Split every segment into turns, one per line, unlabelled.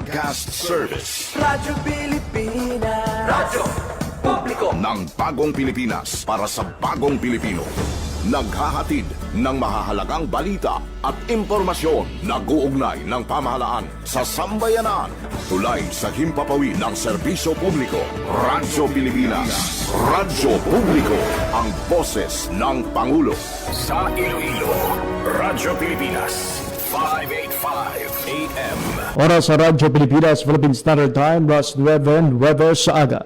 Broadcast Service
Radyo Pilipinas. Radyo Publiko
ng Bagong Pilipinas para sa Bagong Pilipino. Naghahatid ng mahahalagang balita at impormasyon na guugnay ng pamahalaan sa sambayanan. Tulay sa himpapawid ng serbisyo publiko. Radyo Pilipinas. Radyo Publiko. Ang boses ng Pangulo. Sa Iloilo, Radyo Pilipinas. 585 AM.
Oras sa Radyo Pilipinas, Philippine Standard Time, Las 9 sa aga.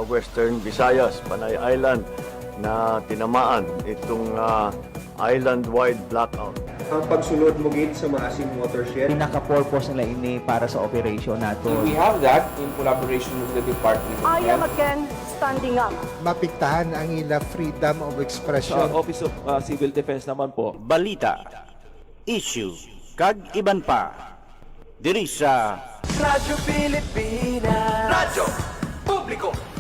Western Visayas, Panay Island na tinamaan itong island-wide blackout.
Ang pagsulod mo gid sa maasim watershed.
Pinaka-purpose nila ini para sa operation nato.
We have that in collaboration with the Department of
I am
Health.
again standing up.
Mapiktahan ang ila freedom of expression.
Sa Office of Civil Defense naman po.
Balita, issue, kag iban pa. Diri sa
Radyo Pilipinas. Radyo Publiko.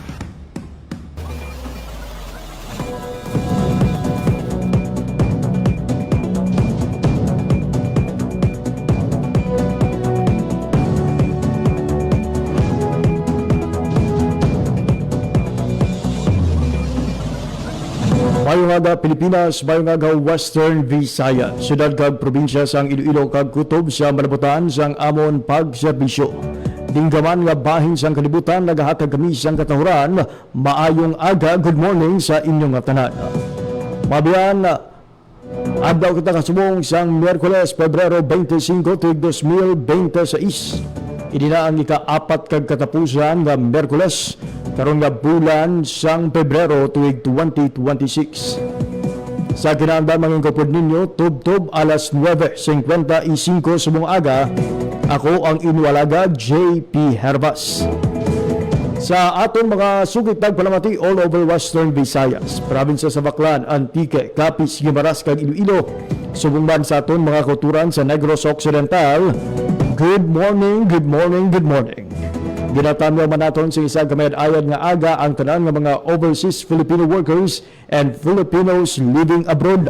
Mayong aga Pilipinas, mayong aga Western Visayas. Syudad kag probinsya sang Iloilo kag kutob sa malabutan sang amon pagserbisyo. Dinggaman nga bahin sang kalibutan nagahatag kami sang katahuran. Maayong aga, good morning sa inyong tanan. Mabiyan, adlaw kita kasubong sang Miyerkules, Pebrero 25, tuig 2026. Ini na ang ika-4 kag katapusan nga Miyerkules karon nga bulan sang Pebrero tuig 2026. Sa kinahanglan mga kapod ninyo, tub-tub alas 9:55 subong aga. Ako ang inyong JP Hervas. Sa atong mga sugit tagpalamati all over Western Visayas, probinsya sa Baclan, Antique, Capiz, Guimaras kag Iloilo, subong man sa aton mga kulturan sa Negros Occidental. Good morning, good morning, good morning. Ginatamyo man naton sa isang kamayad-ayad nga aga ang tanan nga mga overseas Filipino workers and Filipinos living abroad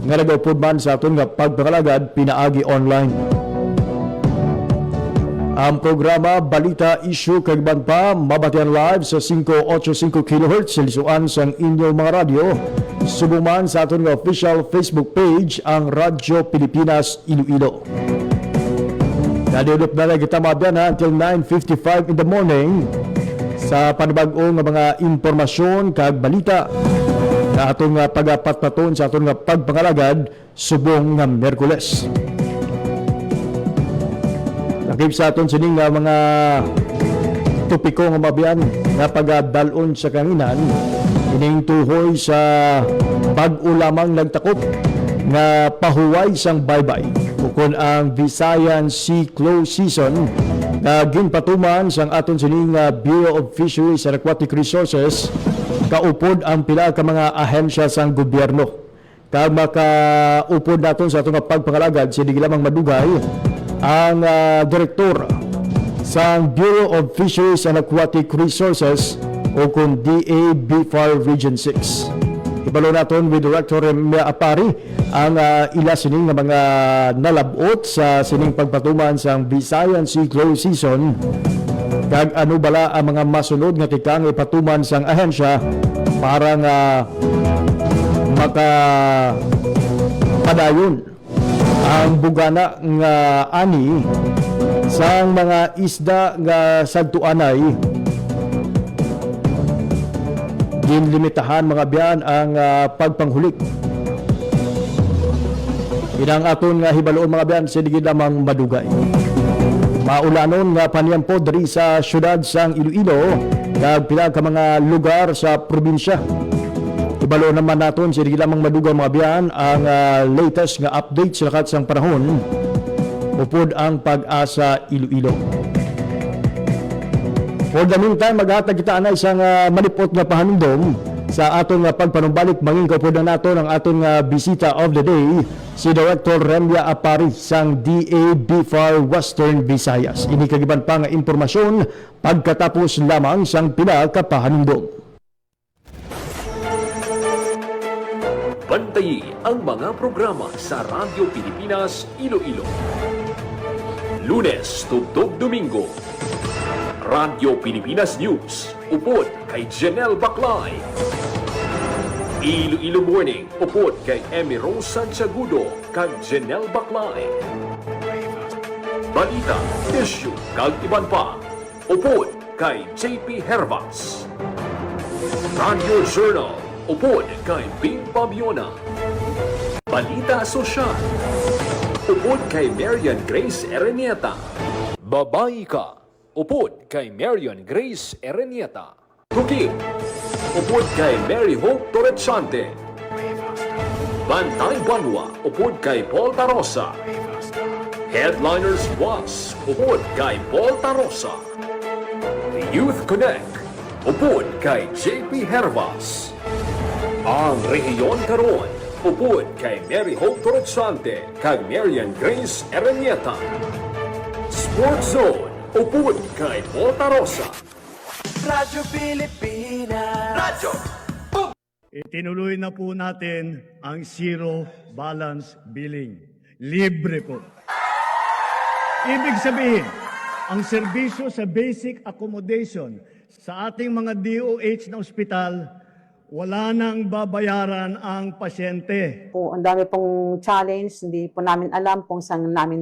nga nagaupod man sa aton nga pagpangalagad pinaagi online. Ang programa Balita, Issue kag Iban pa mabatian live sa 585 kHz sa lisuan sang inyong mga radyo. Subong man sa aton nga official Facebook page ang Radyo Pilipinas Iloilo. Nadulot na kita mabiyan until 9:55 in the morning sa panibag-o nga mga impormasyon kag balita na atong pag-apat-paton sa atong pagpangalagad subong nga Miyerkules. Nakip sa aton sining mga topiko nga mabiyan na pag-dalon sa kanginan ining tuhoy sa bag-o lamang nagtakop nga pahuway sang baybay kung ang Visayan Sea Close Season na ginpatuman sang aton sining Bureau of Fisheries and Aquatic Resources kaupod ang pila ka mga ahensya sang gobyerno. Kag makaupod naton sa atong pagpangalagad sige lamang madugay ang direktor sang Bureau of Fisheries and Aquatic Resources o kung DA-BFAR Region 6. Ibalo naton with Director Remia Apari ang ila sining nga mga nalabot sa sining pagpatuman sang Visayan Sea Close Season kag ano bala ang mga masunod nga tikang ipatuman sang ahensya para nga makapadayon ang bugana nga ani sang mga isda nga sagtuanay. Ginlimitahan mga biyan ang pagpanghulik. Inang aton nga hibaloon mga biyan sige lamang madugay. Maulanon nga paniyampo diri sa syudad sang Iloilo kag pila ka mga lugar sa probinsya. Ibalo naman naton sige lamang madugay mga biyan ang latest nga update sa lakat sang panahon upod ang Pag-asa Iloilo. For the meantime, maghatag kita na isang malipot nga pahanumdom Sa atong pagpanumbalik, mangin po na nato ang atong bisita of the day, si Director Remya Apari sang DA BFAR Western Visayas. Ini kagiban pa nga impormasyon pagkatapos lamang sang pila ka pahanungdong.
Bantayi ang mga programa sa Radyo Pilipinas Iloilo. Lunes tugtog Domingo. Radyo Pilipinas News, upod kay Janelle Baclay. Iloilo Morning, upod kay Emmy Rose Santiagudo kag Janelle Baclay. Balita, issue kag iban pa, upod kay JP Hervas. Radio Journal, upod kay Bing Pabiona. Balita Sosyal, upod kay Marian Grace Erenieta. Babae ka, upod kay Marian Grace Erenieta. Cooking, upod kay Mary Hope Torrechante. Bantay Banwa, upod kay Paul Tarosa. Headliners Was, upod kay Paul Tarosa. The Youth Connect, upod kay JP Hervas. Ang Rehiyon Karon, upod kay Mary Hope Torrechante kag Marian Grace Erenieta. Sports Zone, upod kay Paul Tarosa.
Radyo Pilipinas. Radyo.
Itinuloy na po natin ang zero balance billing. Libre po. Ibig sabihin, ang serbisyo sa basic accommodation sa ating mga DOH na ospital, wala nang babayaran ang pasyente.
Po, ang dami pong challenge, hindi po namin alam kung saan namin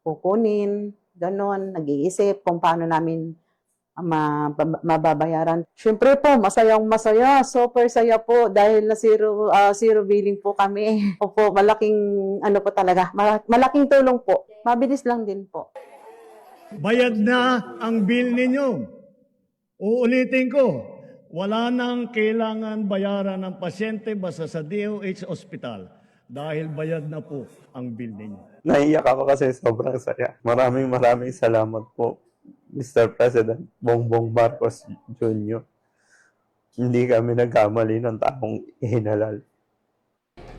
kukunin, ganon, nag-iisip kung paano namin mababayaran. Siyempre po, masayang-masaya, super saya po dahil na zero billing po kami. Opo, malaking ano po talaga, malaking tulong po. Mabilis lang din po.
Bayad na ang bill ninyo. Uulitin ko, wala nang kailangan bayaran ng pasyente basta sa DOH Hospital dahil bayad na po ang bill ninyo.
Naiyak ako kasi sobrang saya. Maraming salamat po, Mr. President Bongbong Marcos Jr. Hindi kami nagkamali ng taong ihinalal.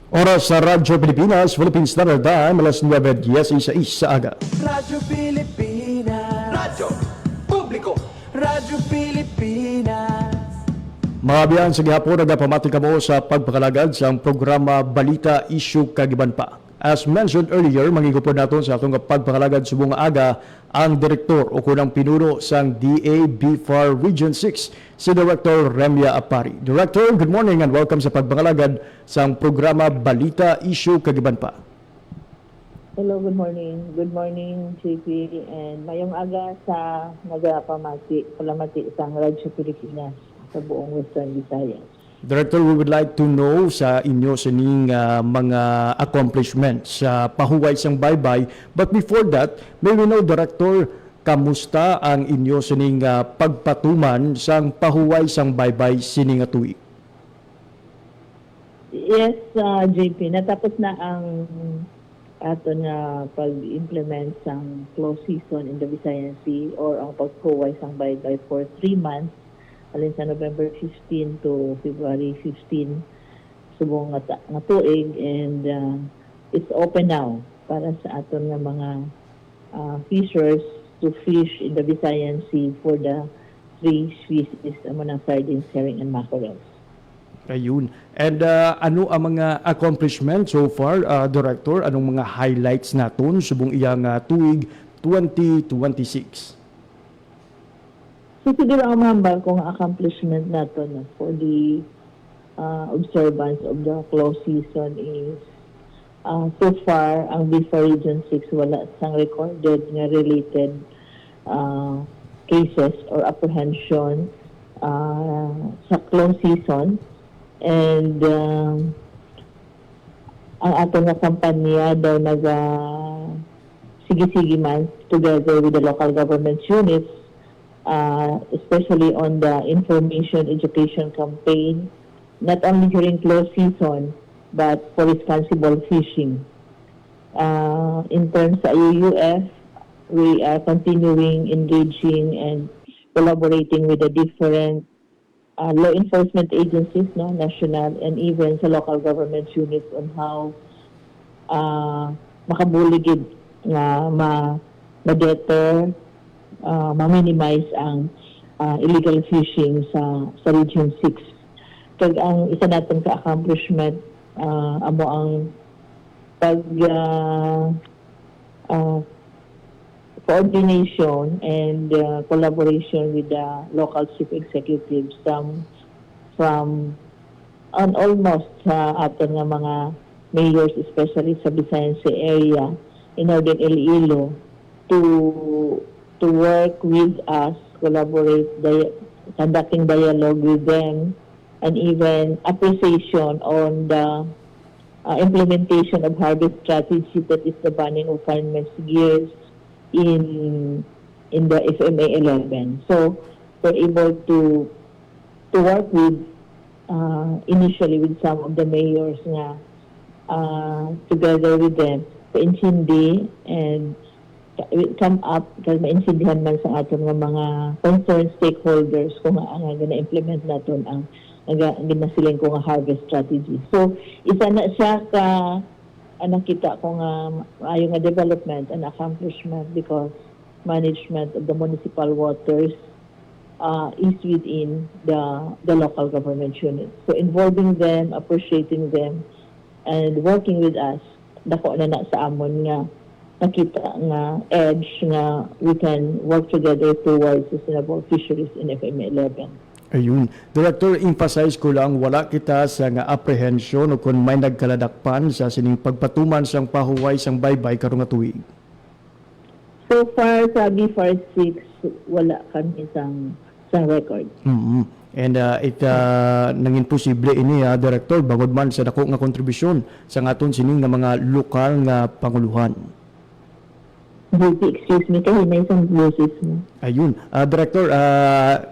Oras sa Radyo Pilipinas, Philippine Standard Time, alas 9:16 sa aga.
Radyo Pilipinas. Radyo Publiko. Radyo Pilipinas.
Mga biyan sa gihapon, nagapamati kamo sa pagpakalagad sa programa Balita Issue Kagiban pa. As mentioned earlier, mangigupod natin sa atong pagpakalagad subong aga ang direktor o kunang pinuno sang DA BFAR Region 6, si Director Remya Apari. Director, good morning and welcome sa pagpakalagad sa programa Balita Issue Kagiban pa.
Hello, good morning. Good morning, JP, and mayong aga sa nagapamati, palamati sa Radyo Pilipinas sa buong Western Visayas.
Director, we would like to know sa inyo sining mga accomplishments sa pahuway sang baybay. But before that, may we know, Director, kamusta ang inyo sining pagpatuman sang pahuway sang baybay sining tuig?
Yes, JP, natapos na ang ato na pag-implement sang close season in the Visayan Sea or ang paghuway sang baybay for 3 months. Alin sa November 15 to February 15 subong nga tuig, and it's open now para sa aton nga mga fishers to fish in the Visayan Sea for the 3 species amo ng sardines, herring, and mackerels.
Ayun. And ano ang mga accomplishments so far, Director? Anong mga highlights naton subong iyang tuig 2026?
So, siguro ang mahambal kong accomplishment nato na for the observance of the close season is so far, ang BFAR Region 6 wala sang recorded nga related cases or apprehension sa close season. And ang ato nga kampanya daw sige-sige man together with the local government units, especially on the information education campaign, not only during close season, but for responsible fishing. In terms of UUF, we are continuing engaging and collaborating with the different law enforcement agencies, no, national and even sa local government units on how makabuligid nga ma-deter, ma-minimize ang illegal fishing sa Region 6. Kag ang isa natin ka-accomplishment amo ang pag coordination and collaboration with the local chief executives from on almost aton nga mga mayors, especially sa Visayan Sea area in Northern Iloilo, to work with us, collaborate, conducting dialogue with them, and even appreciation on the implementation of harvest strategy, that is the banning of fireman's gears in the FMA 11. So we're able to work with initially with some of the mayors nga together with them to intindi and come up kasi maintindihan man sa aton nga mga concerned stakeholders kung nga gina-implement naton ang ginasiling ko nga harvest strategy. So isa na siya ka nakita ko nga ayo nga development and accomplishment because management of the municipal waters is within the local government units. So involving them, appreciating them, and working with us, dako na sa amon nga nakita nga edge nga we can work together towards sustainable fisheries in FMA 11.
Ayun. Director, emphasize ko lang, wala kita sa nga apprehension o kung may nagkaladakpan sa sining pagpatuman sang pahuway sang baybay karong nga tuig.
So far, sa BFAR 6, wala kami sang record.
And nangin posible ini, Director, bangod man sa dako nga kontribusyon sa aton sining nga mga lokal nga panguluhan.
Excuse me, kahit may isang boses mo.
Ayun. Director,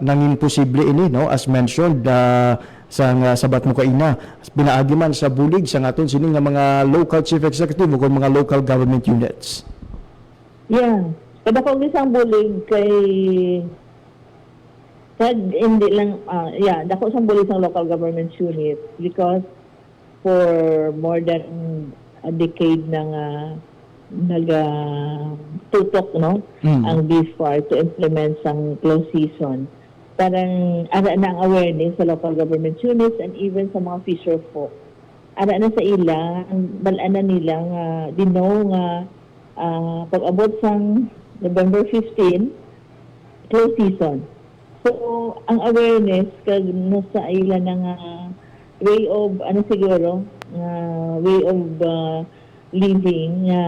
nangin posible ini, no? As mentioned, sa sabat mo kaina, pinaagi man sa bulig sa aton sining nga mga local chief executive o mga local government units.
Yeah. Kada kong isang bulig kay hindi lang, dako isang bulig sa local government unit because for more than a decade nang nagtutok, no? Ang BFAR to implement sang closed season. Parang ara na ang awareness sa local government units and even sa mga fisher folk. Ara na sa ila, balaan na nila nga dino nga pag-abot sang November 15, closed season. So, ang awareness kag nasa ila na nga way of, way of living nga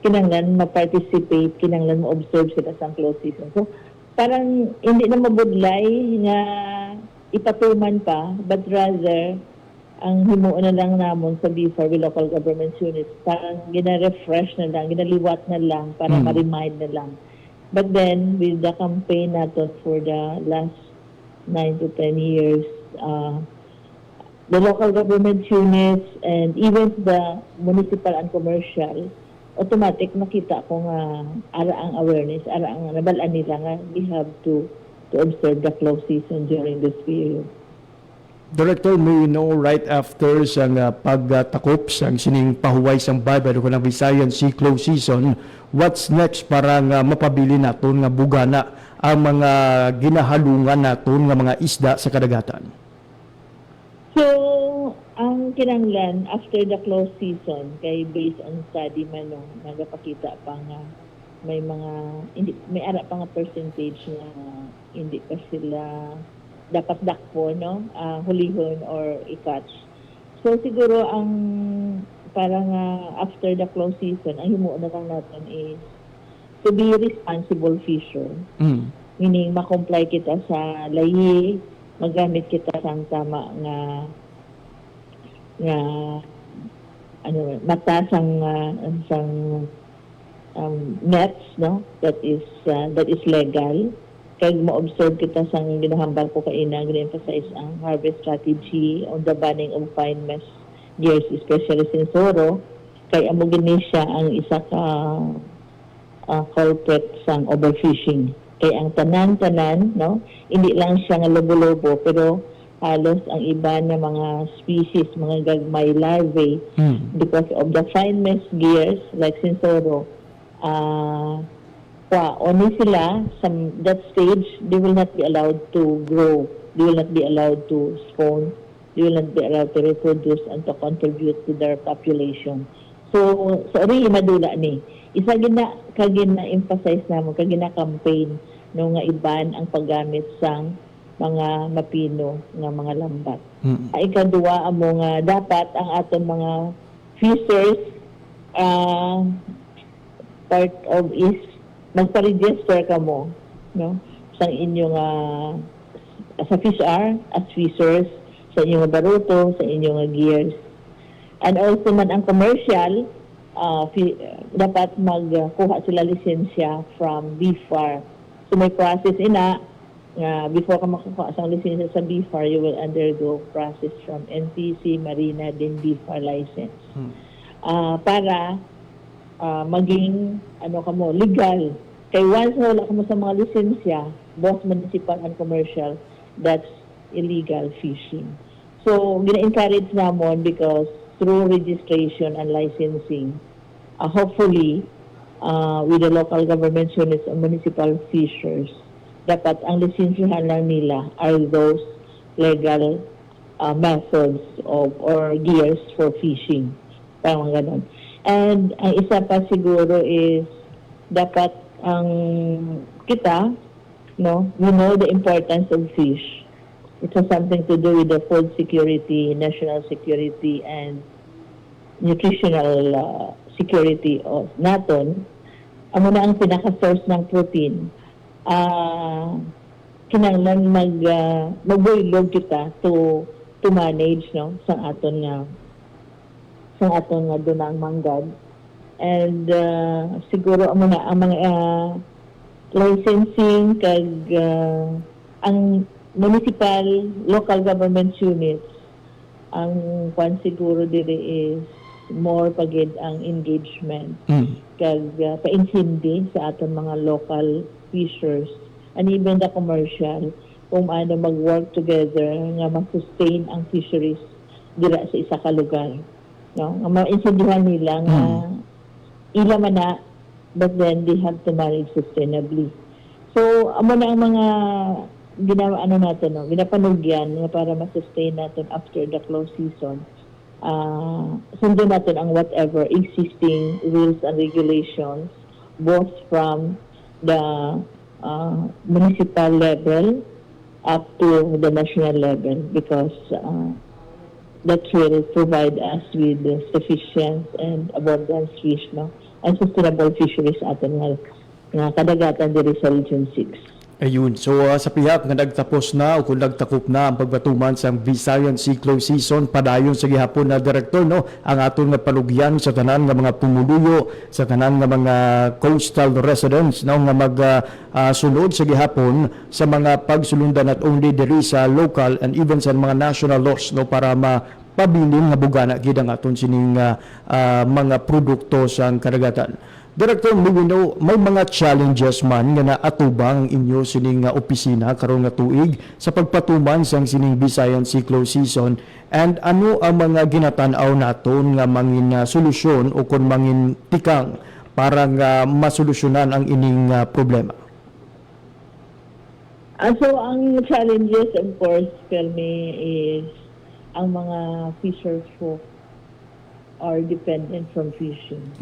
kinanglan ma-participate, kinanglan ma-observe sila sa closed season. So, parang hindi na mabudlay nga ipatuman pa, but rather, ang himuon na lang namon sa BFAR with local government units, parang gina-refresh na lang, ginaliwat na lang, para ma-remind na lang. But then, with the campaign natin for the last 9 to 10 years, the local government units and even the municipal and commercial, automatic makita ko nga ara ang awareness, ara ang nabalaan nila nga we have to observe the closed season during this period.
Director, may know right after sang pagtakop sang sining pahuway sang baybay o kanang Visayan Sea closed season, what's next para nga mapabili naton nga bugana ang mga ginahalungan naton nga mga isda sa kadagatan?
So, ang kinanglan after the closed season kay based on study man no, nagapakita pa nga may mga may ara pa nga percentage na hindi pa sila dapat dakpo, no? Hulihon or i-catch. So siguro ang parang after the closed season, ang himuon na lang natin is to be responsible fisher. Meaning ma-comply kita sa layi, magamit kita sang tama nga mata sang nets, no? That is legal. Kaya ma-observe kita sa ginahambal ko kaina, gina-emphasize ang harvest strategy on the banning of fine mesh gears, especially sinsoro. Kaya amo gini siya ang isa ka culprit sang overfishing. Kaya ang tanan-tanan, no, hindi lang siya nga lobo-lobo, pero halos ang iba na mga species, mga gagmay larvae, because of the fine mesh gears, like Sinsoro, only sila, that stage, they will not be allowed to grow. They will not be allowed to spawn. They will not be allowed to reproduce and to contribute to their population. So sorry, madula ni. Isa kagina-emphasize namo, kagina-campaign no nga iban ang paggamit sang mga mapino nga mga lambat. Ay ikaduwa amo nga dapat ang aton mga fishers part of is magpa-register ka mo, no, sa inyong sa FishR as fishers, sa inyong baruto, sa inyong gears. And also man ang commercial, dapat magkuha sila lisensya from BFAR. So may process ina, before ka makakuha sa lisensya sa BFAR, you will undergo process from NTC, Marina, then BFAR license. Para maging legal. Kay once na wala ka mo sa mga lisensya, both municipal and commercial, that's illegal fishing. So, gina-encourage namon because through registration and licensing, hopefully, with the local government units and municipal fishers, dapat ang lisensyahan lang nila are those legal methods or gears for fishing. Parang ganon. And ang isa pa siguro is dapat ang kita, no, we know the importance of fish. It has something to do with the food security, national security, and nutritional security of naton. Amo na ang pinaka-source ng protein. Kinahanglan magbuylog kita to manage, no, sa aton nga dunang manggad. And siguro ang mga licensing kag ang municipal, local government units, ang kwan siguro diri is more pagid ang engagement kag paintindi sa aton mga local fishers and even the commercial kung ano mag-work together nga ma-sustain ang fisheries dira sa isa ka lugar, no, nga ma-intindihan nila nga ila man na, but then they have to manage sustainably. So amo na ang mga ginawa natin, no, ginapanugyan nga para ma-sustain natin after the close season. Sundin natin ang whatever existing rules and regulations both from the municipal level up to the national level because that will provide us with sufficient and abundant fish, no, and sustainable fisheries atin nga kadagatan diri sa Region 6.
Ayun. So sa pihak nga nagtapos na o kung nagtakop na ang pagbatuman sa Visayan Sea Close Season, padayon sa gihapon na direktor, no, ang aton nga palugyan sa tanan nga mga pumuluyo, sa tanan nga mga coastal residents, no, nga magsunod sa gihapon sa mga pagsulundan not only diri sa local and even sa mga national laws, no, para mapabilin nga bugana gid ang aton sining mga produkto sa kadagatan. Director, may mga challenges man nga naatubang inyo sining opisina karon nga tuig sa pagpatuman sang sining Visayan Sea Close Season, and ano ang mga ginatan-aw naton nga mangin solusyon o kon mangin tikang para nga masolusyonan ang ining problema?
So ang challenges, of course, Pelme, is ang mga fishers folk are dependent from fishing.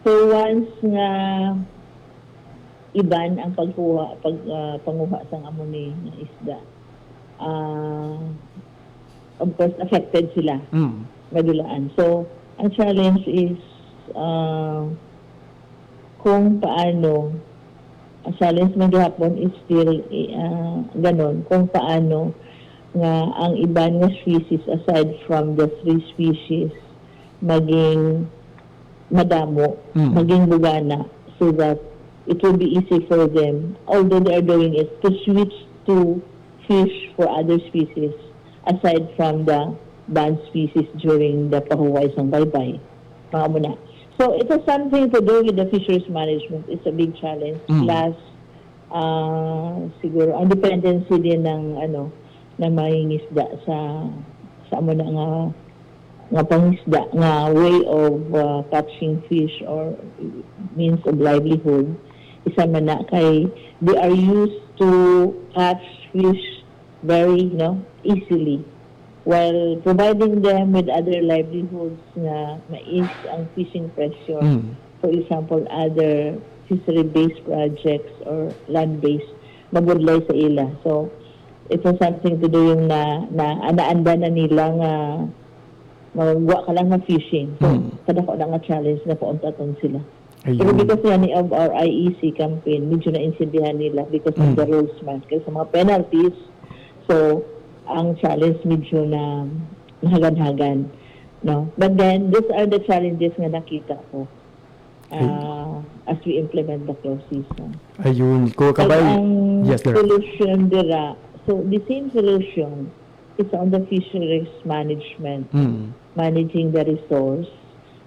So once nga iban ang panguha sang amoni ng isda, of course affected sila, madulaan. So ang challenge is kung paano, ang challenge maghapon is still ganon, kung paano nga ang iban nga species aside from the 3 species maging madamo, maging bugana, so that it will be easy for them, although they are doing it, to switch to fish for other species aside from the banned species during the pahuway sang baybay. Mga muna. So it has something to do with the fisheries management. It's a big challenge. Plus, siguro ang dependency din ng ng mangingisda sa amo na nga pangisda nga way of catching fish or means of livelihood, isa man na kay they are used to catch fish very easily, while providing them with other livelihoods na mais ang fishing pressure. For example, other fishery-based projects or land-based mabudlay sa ila. So, it has something to do yung anaanda na nila nga magwa ka lang ng fishing. So, kada ko na nga challenge na pauntaton sila. Pero because yan of our IEC campaign, medyo na-insindihan nila because of the rules man. Kasi sa mga penalties, so, ang challenge medyo na hagan-hagan. No? But then, these are the challenges nga nakita ko as we implement the closed season.
Ayun, ko kabay. Yes, Director.
Solution dira. So, the same solution is on the fisheries management, managing the resource,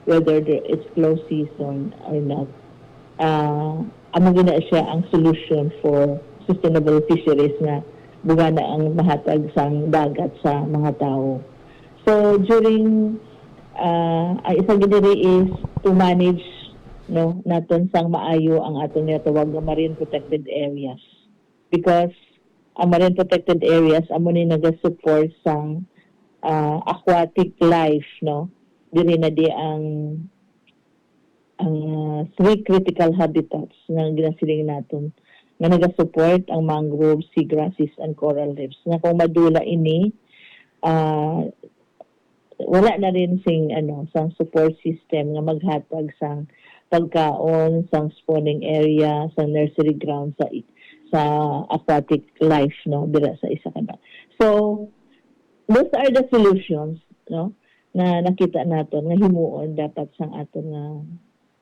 whether it's closed season or not. Amo gina siya ang solution for sustainable fisheries na buga na ang mahatag sang dagat sa mga tao. So, during, ang isang giniri is to manage naton sang maayo ang aton tawag nga marine protected areas. Because ang marine protected areas amo ni naga-support sang aquatic life, diri na di ang three critical habitats na ginasiling naton nga naga-support ang mangroves, seagrasses, and coral reefs. Na kung madula ini, wala na rin sang support system nga maghatag sang pagkaon, sang spawning area, sa nursery ground, sa aquatic life, dira sa isa kana. So, those are the solutions, na nakita naton nga himuon dapat sang aton nga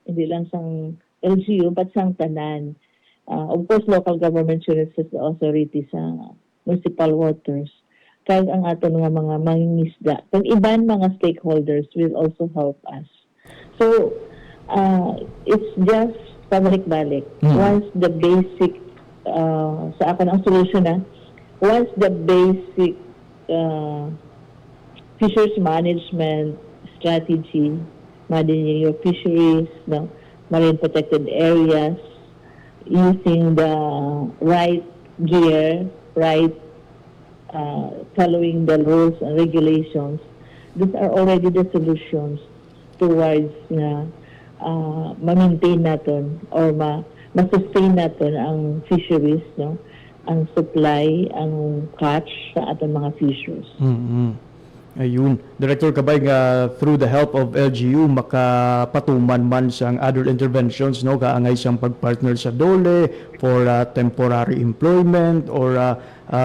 hindi lang sang LGU but sang tanan. Of course, local government units as the authority sa municipal waters. Kaya ang aton nga mga mangingisda. Kag iban mga stakeholders will also help us. So, it's just pabalik-balik. Once the basic, sa akin ang solution once the basic fisheries management strategy, managing your fisheries, marine protected areas, using the right gear, right, following the rules and regulations, these are already the solutions towards ma-maintain natin or ma-sustain natin ang fisheries, ang supply, ang catch sa ating mga fishers.
Ayun, Director Kabay, nga through the help of LGU makapatuman man sa other interventions, kaangay siyang pagpartner sa DOLE for temporary employment or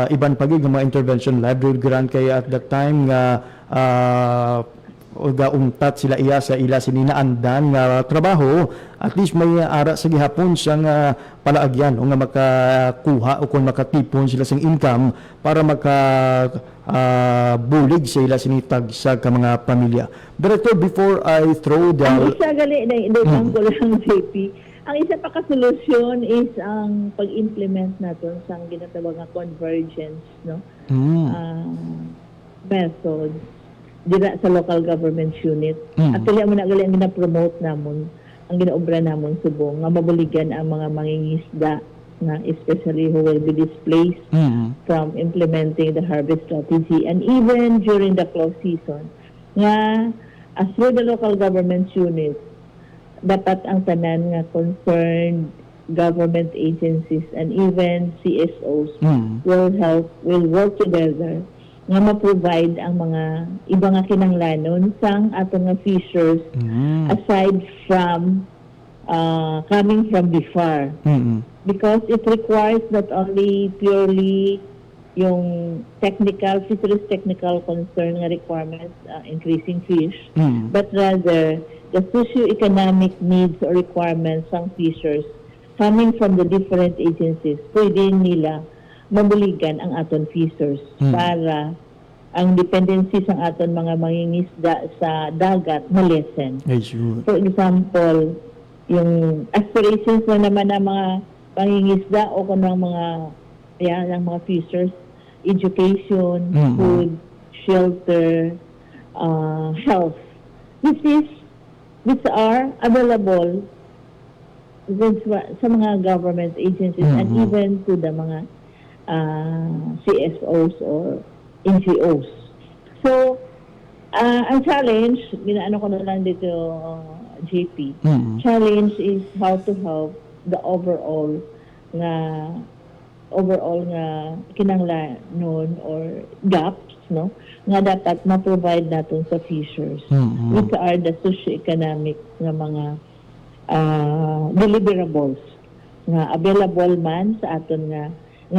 iban pagig nga mga intervention livelihood grant kaya at that time nga gaumtat sila sa ila sininaandan nga trabaho, at least may ara sa gihapon sang palaagyan o nga makakuha o kung makatipon sila sang income para bulig sa ila sinitag sa mga pamilya. Director, before I throw
Ang
the...
isa gali, na-idang ko lang, JP, ang isa pa ka-solusyon is ang pag-implement natin sa ginatawag nga convergence, methods dira sa local government unit. Actually, amo na gali ang gina-promote namon, ang ginaobra namon subong nga mabuligan ang mga mangingisda na especially who will be displaced from implementing the harvest strategy, and even during the close season nga through the local government unit dapat ang tanan nga concerned government agencies and even CSOs will work together nga ma-provide ang mga iba nga kinanglanon sang atong nga fishers aside from coming from before. Because it requires not only purely yung fisheries technical concern nga requirements, increasing fish, but rather the socio-economic needs or requirements ng fishers coming from the different agencies. Pwede nila mabuligan ang aton fishers para ang dependency sa aton mga mangingisda sa dagat ma-lessen. For example, yung aspirations na naman ng mga pangingisda o kung ng mga fishers, education, food, shelter, health. Which are available sa mga government agencies and even to the mga CSOs or NGOs. So, ang challenge, ginaano ko na lang dito, JP, challenge is how to help the overall nga kinanglanon or gaps, no, nga dapat ma-provide natin sa fishers, which are the socio-economic nga mga deliverables nga available man sa aton nga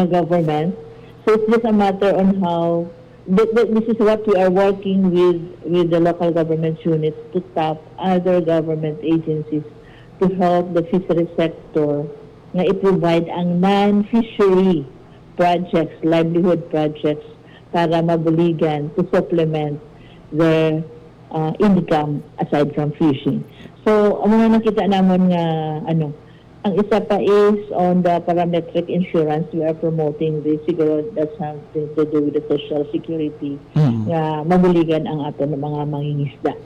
government. So it's just a matter on how this is what we are working with the local government units to tap other government agencies to help the fishery sector nga i-provide ang non-fishery projects, livelihood projects para mabuligan to supplement their income aside from fishing. So, ang mga nakita naman nga, ang isa pa is on the parametric insurance, we are promoting this. Siguro that's something to do with the social security nga mabuligan ang ato ng mga mangingisda.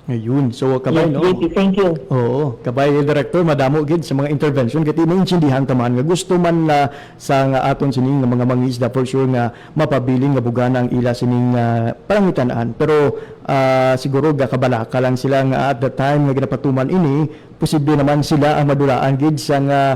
Ngayon, so kabay,
Yes,
no?
JP, thank you.
Oo, kabay, Director, madamo gid sa mga intervention kati maintindihan taman nga gusto man na sa nga aton sining nga mga mangisda for sure nga mapabiling nga bugana ang ila sining panangitan-an. Pero siguro gakabalaka lang sila nga at the time nga ginapatuman ini, posible naman sila ang madulaan gid sa nga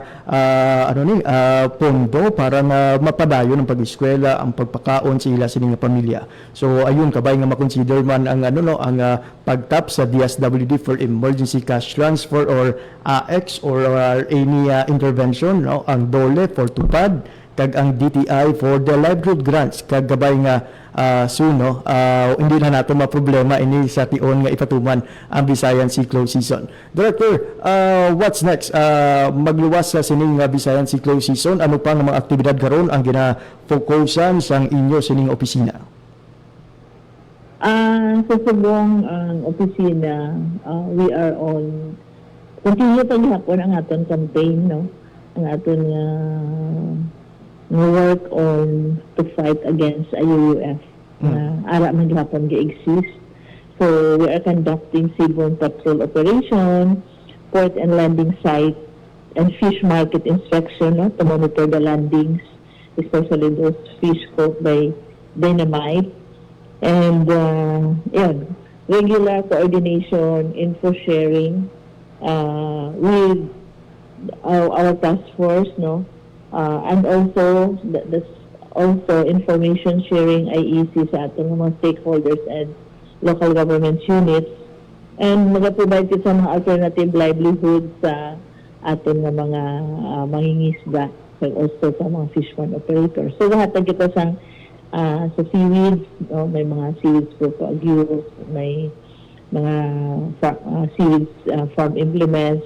pondo para nga mapadayon ang pag-eskwela, ang pagpakaon sa ila sining nga pamilya. So ayun kabay nga makonsider man ang ang pagtap sa DSWD for emergency cash transfer or AX or any intervention, no, ang DOLE for tupad kag ang DTI for the livelihood grants kag gabay nga soon, no, hindi na nato maproblema ini sa tion nga ipatuman ang Visayan Cyclone season. Director, what's next? Magluwas sa sining Visayan Cyclone season, ano pa nga mga aktibidad karon ang gina-focusan sang inyo sining opisina?
Sa subong ang opisina, we are on continue pa gihapon ang aton campaign, no, ang aton work on to fight against IUUF. Ara man gihapon gi-exist. So we are conducting seaborne patrol operation, port and landing site, and fish market inspection, no, to monitor the landings, especially those fish caught by dynamite. And regular coordination, info sharing with our task force, no, and also also information sharing IEC sa atong mga stakeholders and local government units, and mag-provide sa mga alternative livelihood sa aton nga mga mangingisda, and also sa mga fishpond operators. So lahat kita sa seaweeds, no, may mga seaweeds for agues, may mga seaweeds farm implements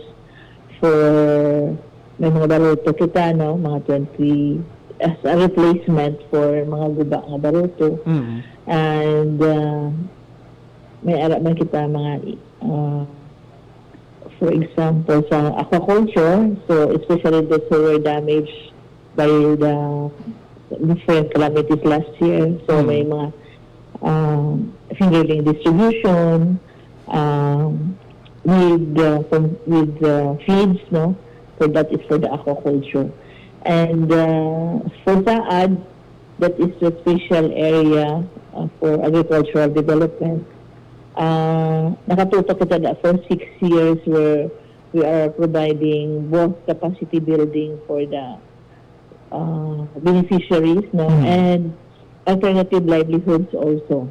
may mga baruto kita, no, mga 20 as a replacement for mga guba nga baruto. And may ara man kita mga for example sa aquaculture, so especially those who were damaged by the different calamities last year. So may mga fingerling distribution with feeds, no, so that is for the aquaculture. And for Saad, that is the special area for agricultural development. Nakatutok kita na for 6 years where we are providing both capacity building for the beneficiaries, no, and alternative livelihoods also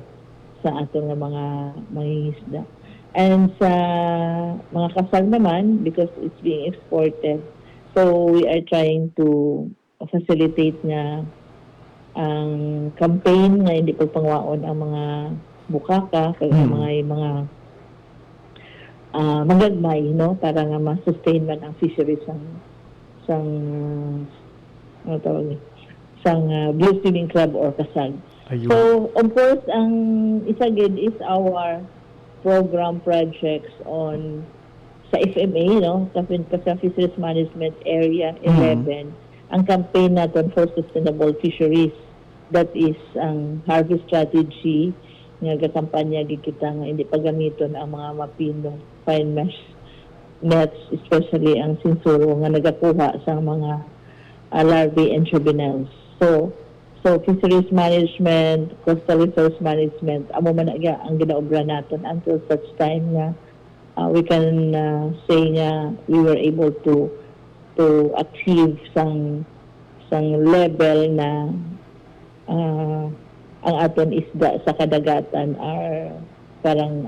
sa atong mga mangingisda. And sa mga kasal naman, because it's being exported, so we are trying to facilitate nga ang campaign nga hindi pagpangwaon ang mga bukaka kag mga magagmay, no, para nga ma-sustain man ang fisheries sang Blue Swimming Club or kasag.
Ayun.
So of course ang isa gid is our program projects on sa FMA, no, sa Fisheries Management Area 11, ang campaign natin for sustainable fisheries. That is ang harvest strategy nga gakampanya gikita nga hindi pagamiton ang mga mapino fine mesh nets, especially ang sinsuro nga nagakuha sa mga larvae and juveniles. So fisheries management, coastal resource management, amo man na ang ginaobra natin until such time na we can say nga we were able to achieve sang level na ang aton isda sa kadagatan are parang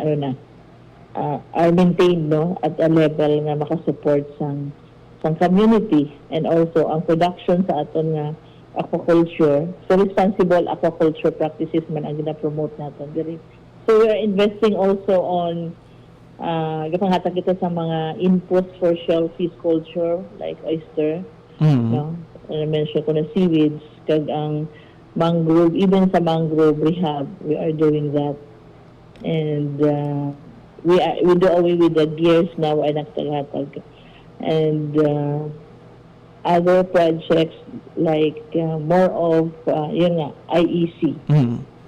are maintained, no, at a level nga makasupport sang community, and also ang production sa aton nga aquaculture, so responsible aquaculture practices man ang gina-promote natin diri. So we are investing also on gapanghatag kita sa mga inputs for shellfish culture like oyster, no, mention ko na seaweeds, kag ang mangrove, even sa mangrove rehab, we are doing that. And we do away with the gears now ay nagtaghatag. And other projects like more of yun nga, IEC.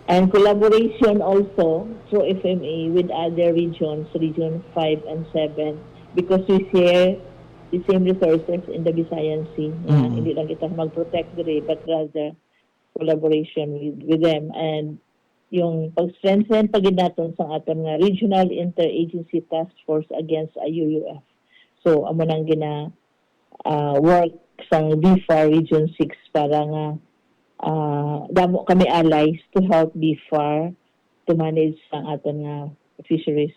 And collaboration also through FMA with other regions, Region 5 and 7, because we share the same resources in the Visayan Sea. Hindi lang kita mag-protect diri, but rather collaboration with them. And yung pag-strengthen paginaton sa aton nga Regional Interagency Task Force against IUUF. So, amo nang work sang BIFAR Region 6 para nga damo kami allies to help BIFAR to manage ang aton nga fisheries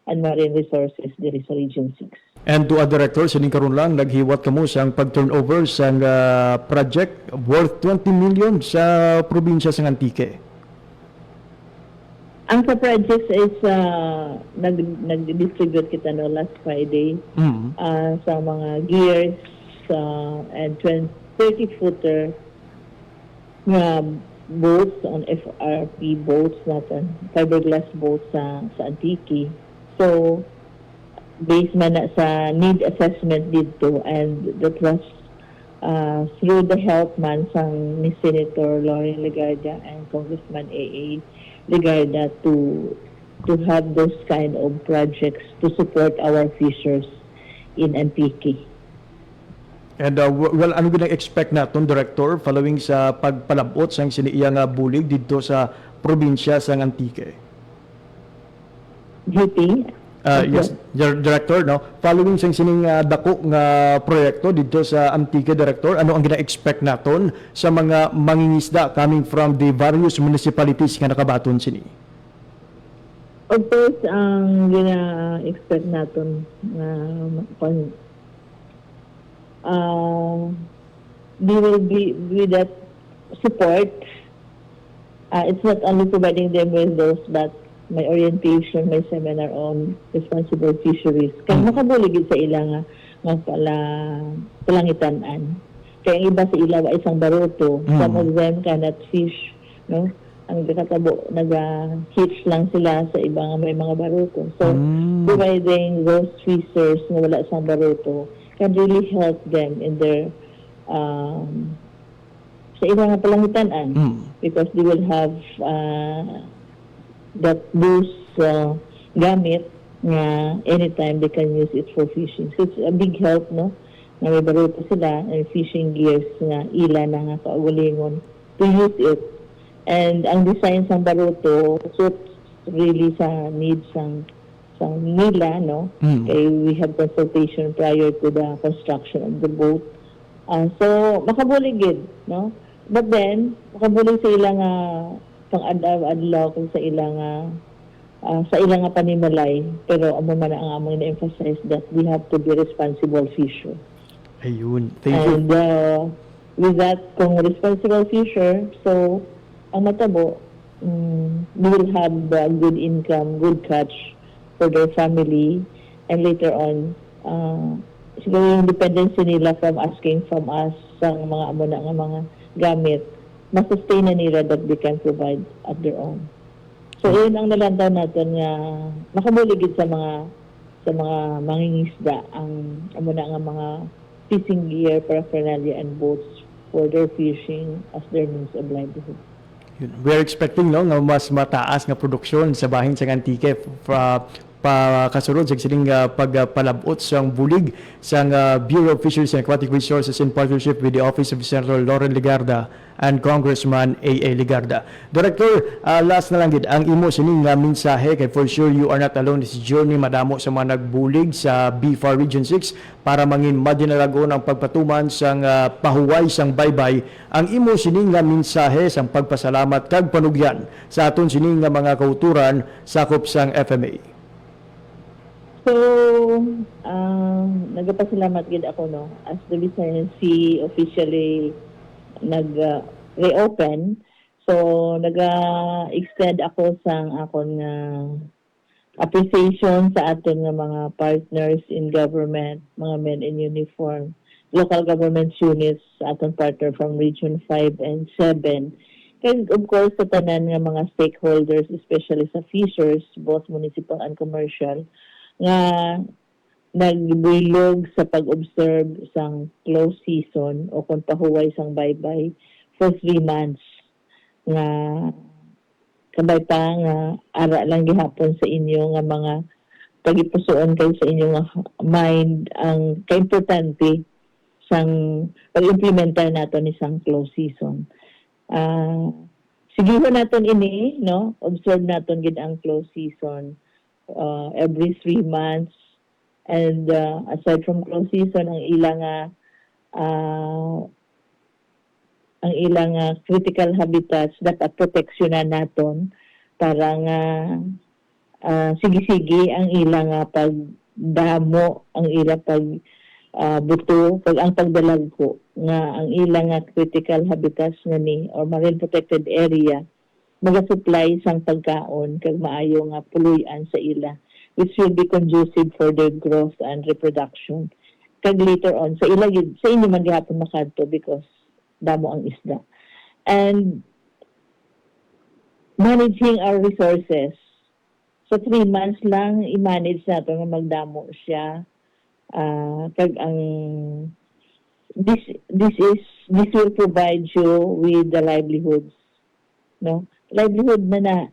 and marine resources diri sa Region 6.
And to a director, sining karon lang, naghiwat kamo sa pag-turnover sa project worth 20 million sa probinsya sa Antique.
Ang sa projects is nag-distribute kita no last Friday sa mga gears and 30-footer na boats on FRP boats natin, fiberglass boats sa Antique. So, based man na sa need assessment dito, and that was through the help man sang ni Senator Lauren Legarda and Congressman A.A. Legarda to have those kind of projects to support our fishers in Antique.
And well, ano gina-expect naton, Director, following sa pagpalabot sang siniyang bulig dito sa probinsya sa Antique?
GP?
Yes, Director, no? Following sang sining dako nga proyekto dito sa Antique, Director, ano ang gina-expect naton sa mga mangingisda coming from the various municipalities nga nakabaton sini?
Of course, ang gina-expect naton they will be with that support. It's not only providing them with those, but may orientation, may seminar on responsible fisheries. Kaya makabuligid sa ilang nga palangitan-an. Kaya ang iba sa ilaw ay isang baruto. Some of them cannot fish, no? Ang kakatabo, nag-hitch lang sila sa ibang may mga baruto. So, providing those fishers na wala isang baruto can really help them in their sa ilang nga palangitan-an. Because they will have that those gamit nga anytime they can use it for fishing. So it's a big help, no? Na may baruto sila and fishing gears nga ila na nga kaugalingon to use it. And ang design sang baruto suits really sa needs sang nila, no? Kaya we have consultation prior to the construction of the boat. So makabuligid, no? But then makabulig sa ilang pang-adlaw kung sa ilang panimalay, pero amo man ang among na-emphasize that we have to be responsible fisher.
Ayun, thank you.
And with that, kung responsible fisher, so ang matabo, they will have good income, good catch for their family, and later on, siguro yung dependency nila from asking from us sa mga amo na nga mga gamit, ma-sustain na nila that they can provide at their own. So, yun ang nalantaw natin nga makabuligid sa mga sa mga mangingisda ang amo na nga mga fishing gear, paraphernalia, and boats for their fishing as their means of livelihood.
We're expecting no nga mas mataas nga produksyon sa bahin sa Antique pa kasunod sa sining pagpalabot sa bulig sa Bureau of Fisheries and Aquatic Resources in partnership with the Office of Senator Lauren Legarda and Congressman A.A. Legarda. Director, last na lang gid ang imo sining mensahe kay for sure you are not alone this journey madamo sa mga nagbulig sa BFAR Region 6 para mangin madinalagon ang pagpatuman sang pahuway sang baybay. Ang imo sining mensahe sang pagpasalamat kag panugyan sa aton sining mga kauturan sakop sang FMA.
So, nagpasalamat gid ako no as the Visayan Sea officially reopen. So, extend ako sang akon appreciation sa aton nga mga partners in government, mga men in uniform, local government units sa aton partner from Region 5 and 7. And of course, sa tanan nga mga stakeholders, especially sa fishers, both municipal and commercial, nga nagbilog sa pag-observe sang close season o kung pahuway sang baybay for 3 months nga kabay pa nga ara lang gihapon sa inyo nga mga pagipusoon kayo sa inyong mind ang kaimportante sang pag-implementar nato ni sang close season. Siguro naton ini no observe naton gid ang close season every 3 months, and aside from close season ang ilang critical habitats dapat proteksyonan naton para nga sige-sige ang ilang pagdamo, ang ilang buto, ang pagdalagko nga ang ilang critical habitats nga ni or marine protected area mag-supply sang pagkaon kag maayo nga puluyan sa ila, which will be conducive for their growth and reproduction. Kag later on sa ila sa inyo man gihapon makadto because damo ang isda. And managing our resources. So 3 months lang i-manage nato nga magdamo siya. Kag ang this will provide you with the livelihoods, no? Livelihood na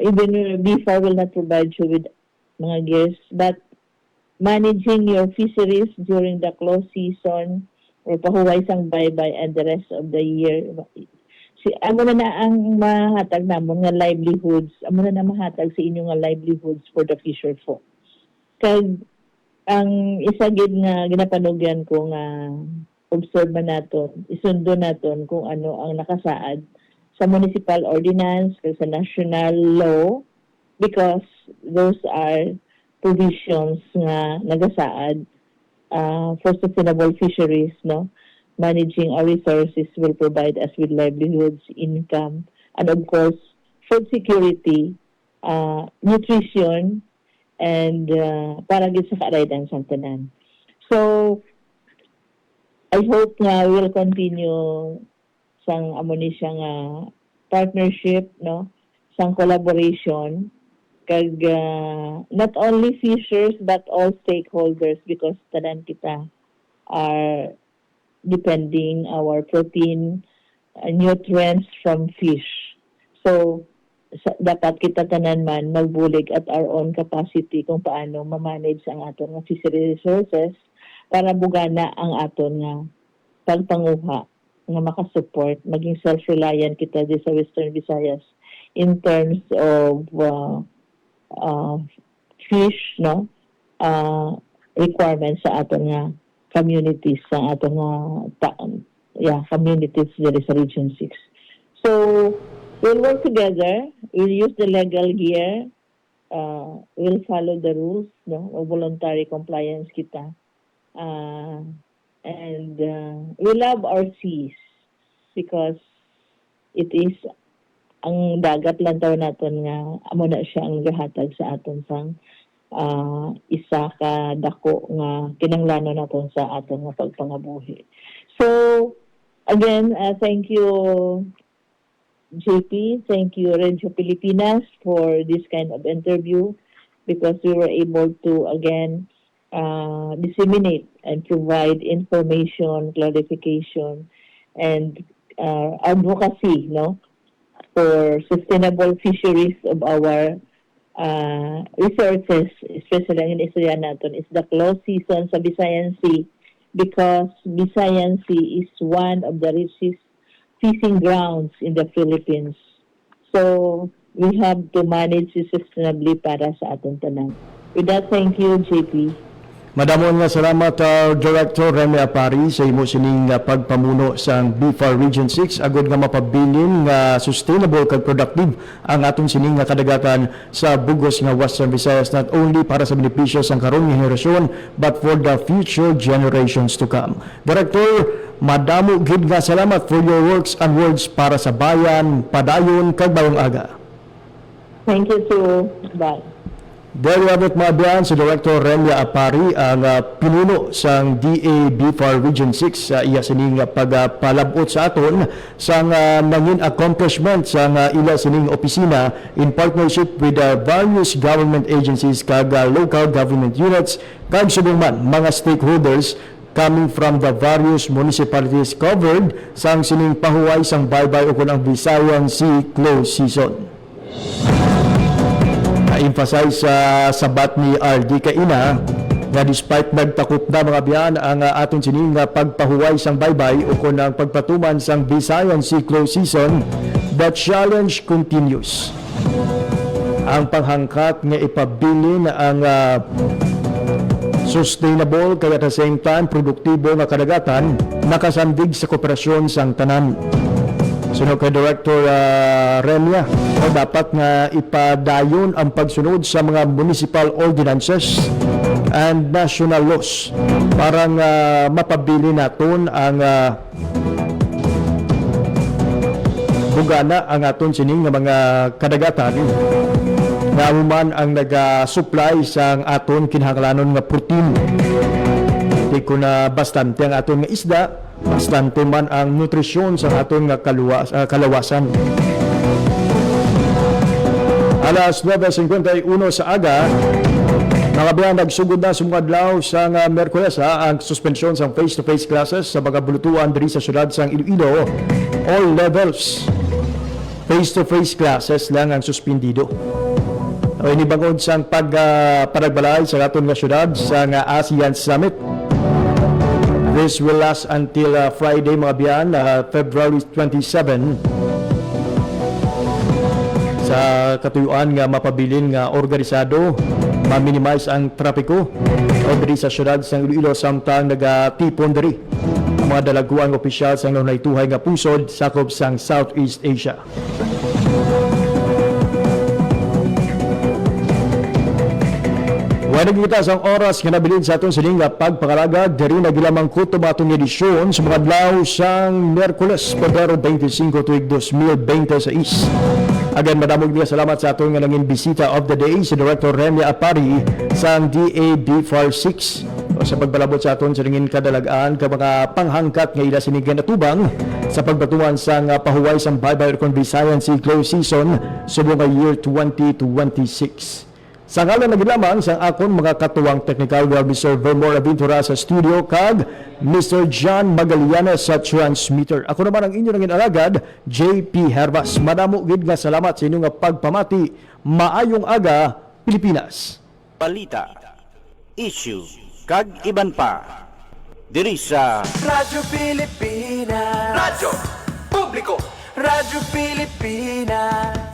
even BFAR will not provide you with mga gears, but managing your fisheries during the close season or pahuway sang baybay and the rest of the year. Amo na ang mahatag namon nga livelihoods, amo na mahatag sa inyo nga livelihoods for the fisher folk. Kag ang isa gid nga ginapanugyan ko nga observe naton, isundo naton kung ano ang nakasaad sa municipal ordinance, sa national law, because those are provisions nga nagasaad for sustainable fisheries, no? Managing our resources will provide us with livelihoods, income, and of course, food security, nutrition, and para gid sa kaaraydan sa tanan. So, I hope nga we'll continue sang amo ni siya nga partnership, no, sang collaboration kag not only fishers but all stakeholders because tanan kita are depending our protein nutrients from fish. So dapat kita tanan man magbulig at our own capacity kung paano ma-manage ang aton nga fishery resources para bugana ang aton nga pagpanguha nga makasupport, maging self-reliant kita di sa Western Visayas in terms of fish, no, requirements sa aton nga communities, sa aton nga communities diri sa Region 6. So, we'll work together, we'll use the legal gear, we'll follow the rules, no, voluntary compliance kita. And we love our seas because it is ang dagat lang taw naton nga amo na siya ang gahatag sa aton sang isa ka dako nga kinahanglanon naton sa aton nga pagpangabuhi. So again, thank you JP, thank you Radio Pilipinas for this kind of interview because we were able to again disseminate and provide information, clarification, and advocacy, for sustainable fisheries of our resources, especially ang inistorya natin is the close season sa Visayan Sea, because Visayan Sea is one of the richest fishing grounds in the Philippines. So we have to manage it sustainably para sa atong tanan. With that, thank you, JP.
Madamon nga salamat Director Remy Apari sa imo sining pagpamuno sa BFAR Region 6 agud nga mapabilin nga sustainable kag productive ang atong sining nga kadagatan sa bugos nga Western Visayas, not only para sa benepisyo sang karong henerasyon but for the future generations to come. Director, madamo gid nga salamat for your works and words para sa bayan, padayon kag bayong aga.
Thank you too. Bye.
There you have it, mga biyan, si Director Renya Apari, ang pinuno sa DA BFAR Region 6, iya sining pagpalabot sa aton sa nangin accomplishment sa ila sining opisina in partnership with various government agencies kag local government units kag subong man mga stakeholders coming from the various municipalities covered sang sining pahuway sang baybay o kunang Visayan Sea close season. Emphasize sa sabat ni RD Kaina na despite nagtakop na mga biyan ang aton sining pagpahuway sang baybay o kunang pagpatuman sang Visayan Sea close season, the challenge continues. Ang panghangkat nga ipabilin ang sustainable kaya at the same time produktibo nga kadagatan nakasandig sa kooperasyon sang tanan. Sunod kay Director Remya, dapat nga ipadayon ang pagsunod sa mga municipal ordinances and national laws para nga mapabili naton ang bugana ang aton sining nga mga kadagatan nga human ang nag-supply sa aton kinahanglanon nga protein. Di ko na bastante ang aton nga isda, bastante man ang nutrisyon sa aton nga kalawasan. Alas 9:51 sa aga, mga biyan, nagsugod na sumadlaw sa Merkules ang suspensyon sa face-to-face classes sa mga bulutuan diri sa syudad sang Iloilo. All levels face-to-face classes lang ang suspindido. Ini bangod sang pagbalay sa aton nga syudad sa ASEAN Summit. This will last until Friday, mga biyan, February 27. Sa katuyuan nga mapabilin nga organisado, ma-minimize ang trapiko o diri sa syudad sa Iloilo samtang nagatipon diri ang mga dalaguang opisyal sa nahituhay nga pusod sakop sang Southeast Asia. Wala kita sa oras nga nabilin sa atong sining pagpakalagad diri nagilamang kutob atong edisyon sa mga adlaw sang Miyerkules, Pebrero 25 tuig 2026. Again, madamog niya salamat sa atong nga nangin bisita of the day si Director Remy Apari sa DA BFAR 6 sa pagbalabot sa aton sa nangin kadalagaan ka mga panghangkat nga ila sinigan atubang sa pagbatuan sa pahuway sang baybay kon Visayan Sea close season subong nga year 2026. Sa ngalan nagilamang sa akon mga katuwang technical were Mr. Vermore Aventura sa studio kag Mr. John Magallanes sa transmitter. Ako naman ang inyo nangin alagad, JP Hervas. Madamo gid nga salamat sa inyong pagpamati. Maayong aga, Pilipinas.
Balita, issue, kag iban pa. Diri sa
Radyo Pilipinas. Radyo Publiko. Radyo Pilipinas.